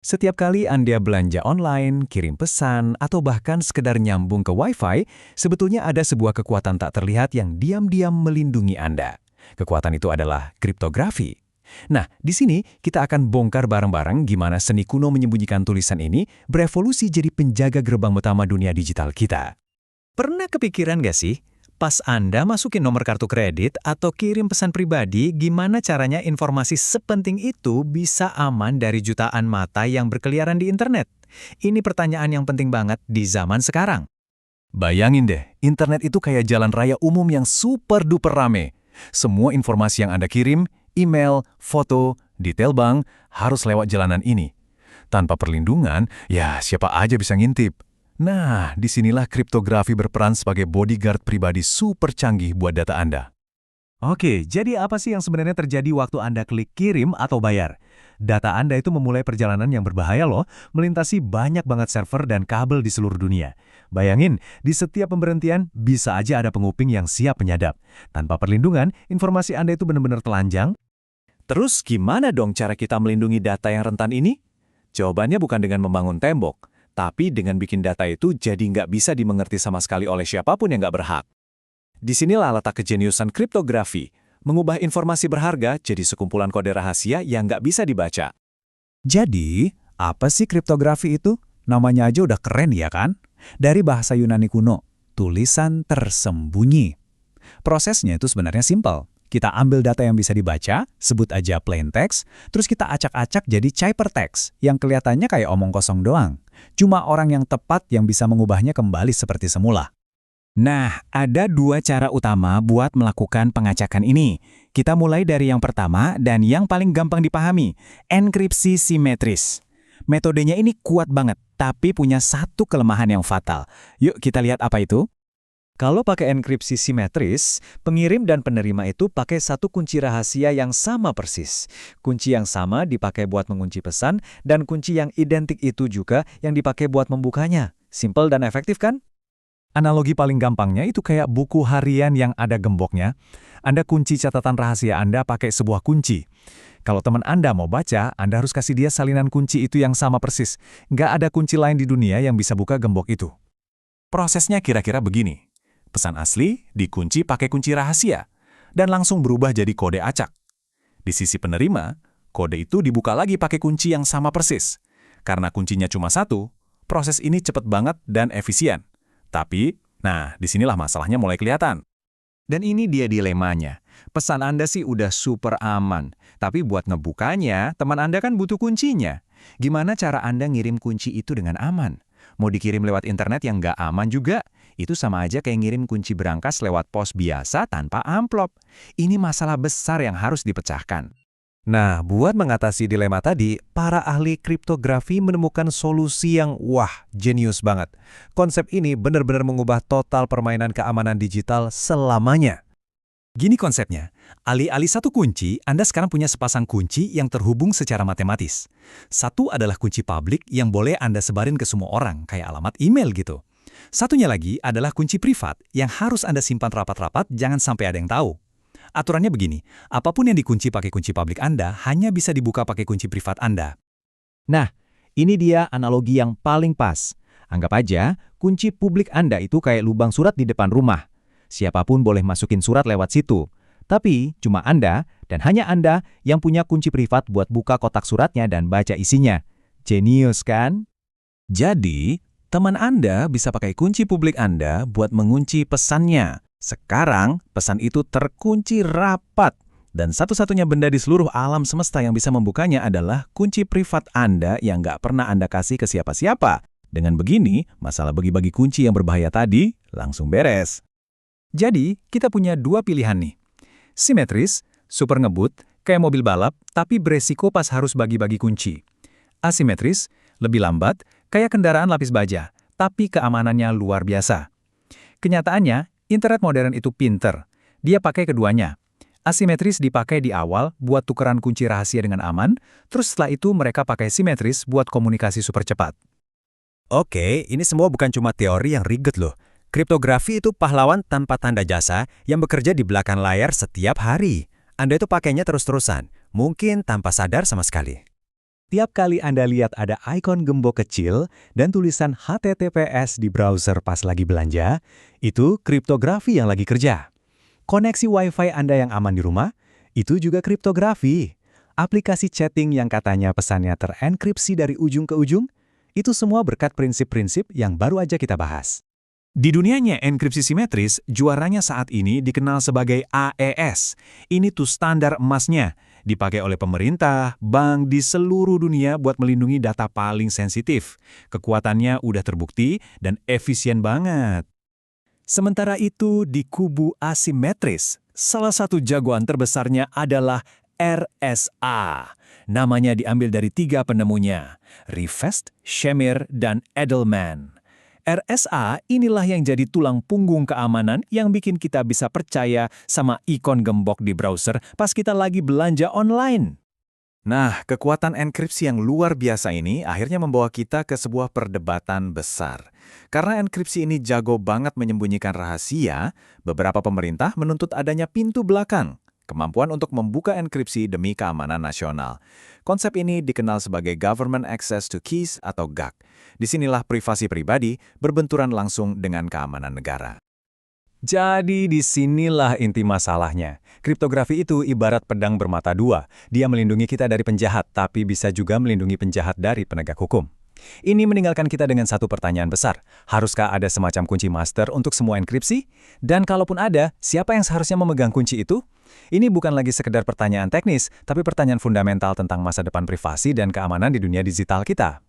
Setiap kali Anda belanja online, kirim pesan, atau bahkan sekedar nyambung ke Wi-Fi, sebetulnya ada sebuah kekuatan tak terlihat yang diam-diam melindungi Anda. Kekuatan itu adalah kriptografi. Nah, di sini kita akan bongkar bareng-bareng gimana seni kuno menyembunyikan tulisan ini berevolusi jadi penjaga gerbang utama dunia digital kita. Pernah kepikiran gak sih? Pas Anda masukin nomor kartu kredit atau kirim pesan pribadi, gimana caranya informasi sepenting itu bisa aman dari jutaan mata yang berkeliaran di internet? Ini pertanyaan yang penting banget di zaman sekarang. Bayangin deh, internet itu kayak jalan raya umum yang super duper rame. Semua informasi yang Anda kirim, email, foto, detail bank, harus lewat jalanan ini. Tanpa perlindungan, ya siapa aja bisa ngintip. Nah, disinilah kriptografi berperan sebagai bodyguard pribadi super canggih buat data Anda. Oke, jadi apa sih yang sebenarnya terjadi waktu Anda klik kirim atau bayar? Data Anda itu memulai perjalanan yang berbahaya loh, melintasi banyak banget server dan kabel di seluruh dunia. Bayangin, di setiap pemberhentian bisa aja ada penguping yang siap menyadap. Tanpa perlindungan, informasi Anda itu benar-benar telanjang. Terus gimana dong cara kita melindungi data yang rentan ini? Jawabannya bukan dengan membangun tembok, tapi dengan bikin data itu jadi nggak bisa dimengerti sama sekali oleh siapapun yang nggak berhak. Disinilah letak kejeniusan kriptografi, mengubah informasi berharga jadi sekumpulan kode rahasia yang nggak bisa dibaca. Jadi, apa sih kriptografi itu? Namanya aja udah keren ya kan? Dari bahasa Yunani kuno, tulisan tersembunyi. Prosesnya itu sebenarnya simpel. Kita ambil data yang bisa dibaca, sebut aja plain text, terus kita acak-acak jadi ciphertext, yang kelihatannya kayak omong kosong doang. Cuma orang yang tepat yang bisa mengubahnya kembali seperti semula. Nah, ada dua cara utama buat melakukan pengacakan ini. Kita mulai dari yang pertama dan yang paling gampang dipahami, enkripsi simetris. Metodenya ini kuat banget, tapi punya satu kelemahan yang fatal. Yuk kita lihat apa itu. Kalau pakai enkripsi simetris, pengirim dan penerima itu pakai satu kunci rahasia yang sama persis. Kunci yang sama dipakai buat mengunci pesan, dan kunci yang identik itu juga yang dipakai buat membukanya. Simple dan efektif kan? Analogi paling gampangnya itu kayak buku harian yang ada gemboknya. Anda kunci catatan rahasia Anda pakai sebuah kunci. Kalau teman Anda mau baca, Anda harus kasih dia salinan kunci itu yang sama persis. Nggak ada kunci lain di dunia yang bisa buka gembok itu. Prosesnya kira-kira begini. Pesan asli dikunci pakai kunci rahasia, dan langsung berubah jadi kode acak. Di sisi penerima, kode itu dibuka lagi pakai kunci yang sama persis. Karena kuncinya cuma satu, proses ini cepat banget dan efisien. Tapi, nah disinilah masalahnya mulai kelihatan. Dan ini dia dilemanya. Pesan Anda sih udah super aman, tapi buat ngebukanya, teman Anda kan butuh kuncinya. Gimana cara Anda ngirim kunci itu dengan aman? Mau dikirim lewat internet yang nggak aman juga? Itu sama aja kayak ngirim kunci berangkas lewat pos biasa tanpa amplop. Ini masalah besar yang harus dipecahkan. Nah, buat mengatasi dilema tadi, para ahli kriptografi menemukan solusi yang jenius banget. Konsep ini benar-benar mengubah total permainan keamanan digital selamanya. Gini konsepnya, alih-alih satu kunci, Anda sekarang punya sepasang kunci yang terhubung secara matematis. Satu adalah kunci publik yang boleh Anda sebarin ke semua orang, kayak alamat email gitu. Satunya lagi adalah kunci privat yang harus Anda simpan rapat-rapat, jangan sampai ada yang tahu. Aturannya begini, apapun yang dikunci pakai kunci publik Anda hanya bisa dibuka pakai kunci privat Anda. Nah, ini dia analogi yang paling pas. Anggap aja, kunci publik Anda itu kayak lubang surat di depan rumah. Siapapun boleh masukin surat lewat situ. Tapi, cuma Anda dan hanya Anda yang punya kunci privat buat buka kotak suratnya dan baca isinya. Jenius kan? Jadi, teman Anda bisa pakai kunci publik Anda buat mengunci pesannya. Sekarang, pesan itu terkunci rapat. Dan satu-satunya benda di seluruh alam semesta yang bisa membukanya adalah kunci privat Anda yang nggak pernah Anda kasih ke siapa-siapa. Dengan begini, masalah bagi-bagi kunci yang berbahaya tadi langsung beres. Jadi, kita punya dua pilihan nih. Simetris, super ngebut, kayak mobil balap, tapi beresiko pas harus bagi-bagi kunci. Asimetris, lebih lambat, kayak kendaraan lapis baja, tapi keamanannya luar biasa. Kenyataannya, internet modern itu pinter. Dia pakai keduanya. Asimetris dipakai di awal buat tukeran kunci rahasia dengan aman, terus setelah itu mereka pakai simetris buat komunikasi super cepat. Oke, ini semua bukan cuma teori yang ribet loh. Kriptografi itu pahlawan tanpa tanda jasa yang bekerja di belakang layar setiap hari. Anda itu pakainya terus-terusan, mungkin tanpa sadar sama sekali. Tiap kali Anda lihat ada ikon gembok kecil dan tulisan HTTPS di browser pas lagi belanja, itu kriptografi yang lagi kerja. Koneksi Wi-Fi Anda yang aman di rumah, itu juga kriptografi. Aplikasi chatting yang katanya pesannya terenkripsi dari ujung ke ujung, itu semua berkat prinsip-prinsip yang baru aja kita bahas. Di dunianya enkripsi simetris, juaranya saat ini dikenal sebagai AES. Ini tuh standar emasnya, dipakai oleh pemerintah, bank di seluruh dunia buat melindungi data paling sensitif. Kekuatannya udah terbukti dan efisien banget. Sementara itu, di kubu asimetris, salah satu jagoan terbesarnya adalah RSA. Namanya diambil dari 3 penemunya, Rivest, Shamir, dan Edelman. RSA inilah yang jadi tulang punggung keamanan yang bikin kita bisa percaya sama ikon gembok di browser pas kita lagi belanja online. Nah, kekuatan enkripsi yang luar biasa ini akhirnya membawa kita ke sebuah perdebatan besar. Karena enkripsi ini jago banget menyembunyikan rahasia, beberapa pemerintah menuntut adanya pintu belakang, kemampuan untuk membuka enkripsi demi keamanan nasional. Konsep ini dikenal sebagai Government Access to Keys atau GAK. Disinilah privasi pribadi berbenturan langsung dengan keamanan negara. Jadi disinilah inti masalahnya. Kriptografi itu ibarat pedang bermata dua. Dia melindungi kita dari penjahat, tapi bisa juga melindungi penjahat dari penegak hukum. Ini meninggalkan kita dengan satu pertanyaan besar. Haruskah ada semacam kunci master untuk semua enkripsi? Dan kalaupun ada, siapa yang seharusnya memegang kunci itu? Ini bukan lagi sekedar pertanyaan teknis, tapi pertanyaan fundamental tentang masa depan privasi dan keamanan di dunia digital kita.